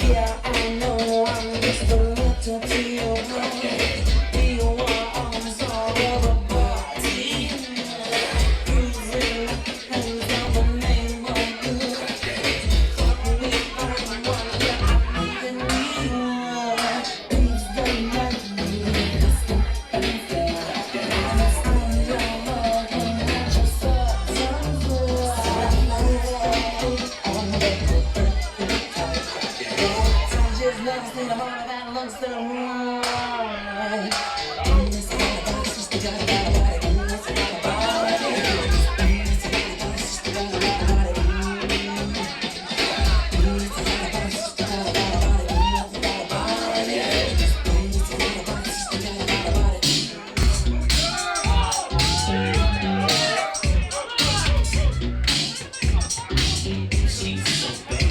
Yeah, I know I'm just a little to your right. You are arms all over body. Cruising hands on the name of good. We are one, yeah, I can leave. Please don't let me stop and fail. I'm your love and not your substance. Just never seen a heart that looks the right. In this kind of box, just got a body. In this kind of body. In this kind of box, just got a body. In this kind of box, just got a body. In this kind of body. In this kind of box, just got a body. She's so bad.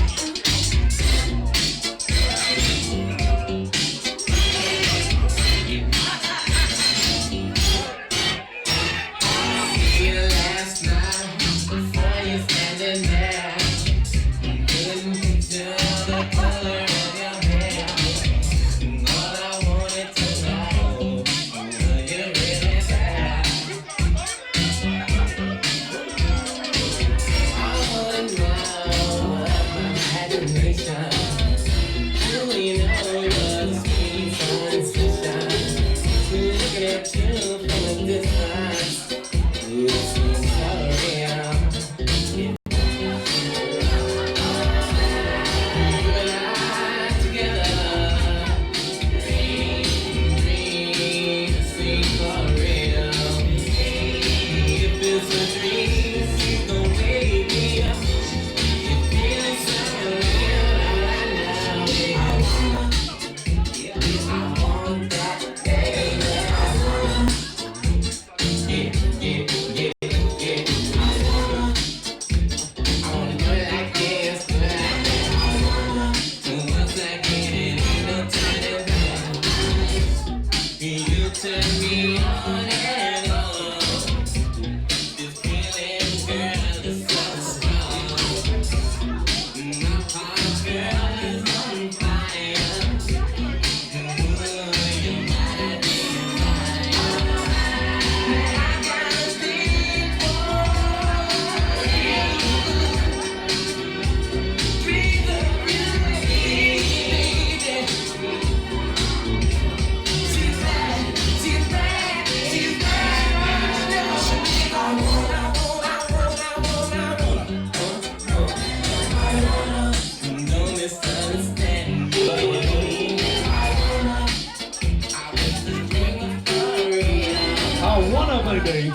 Baby,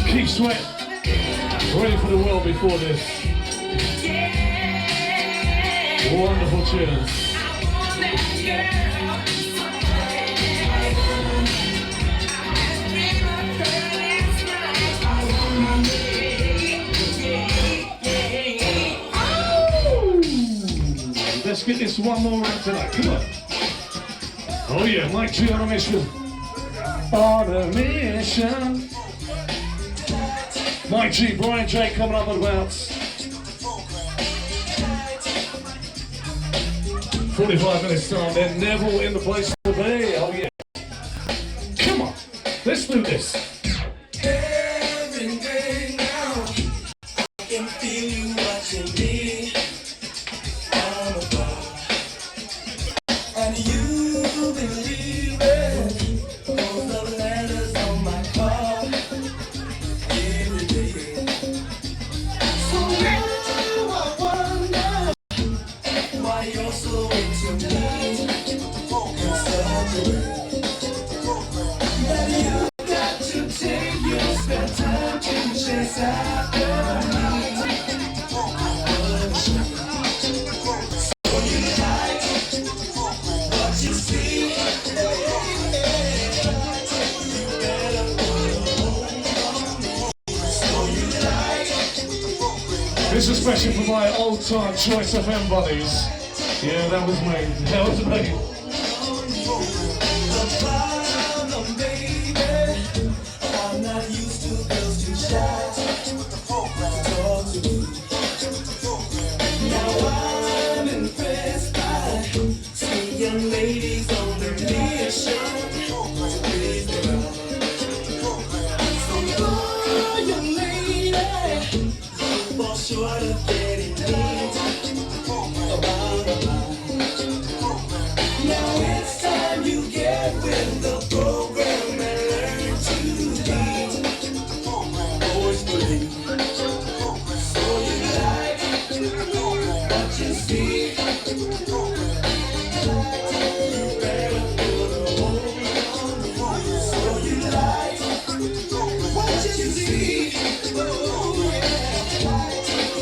Keith Sweat, ready for the world before this. Wonderful tunes. Let's get this one more right tonight. Come on. Oh yeah, Mike G on a mission. On a mission. Mike G, Brian J coming up at about 45 minutes time. Then Neville in the place to be. Oh yeah. Come on, let's do this. Every day now, I can feel you watching me. I'm above, and you believe it. Those love letters on my car every day. So now I wonder why you're so into me in such a way that you got to take your spare time to chase after me. So you like what you see. You better hold on. So you like. This is especially for my old-time Choice FM buddies. Yeah, that was me. That was me. The problem, baby, I'm not used to girls too shy to talk to me. Now I'm impressed. young ladies on the mission. Please me right. So go, young lady, for sure to get it neat. Now it's time you get with the program and learn to lead. Always believe. So you like what you see. You better put a hold on. So you like what you see. Oh yeah.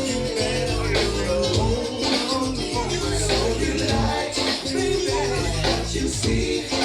You better put a hold on. So you like, baby, what you see.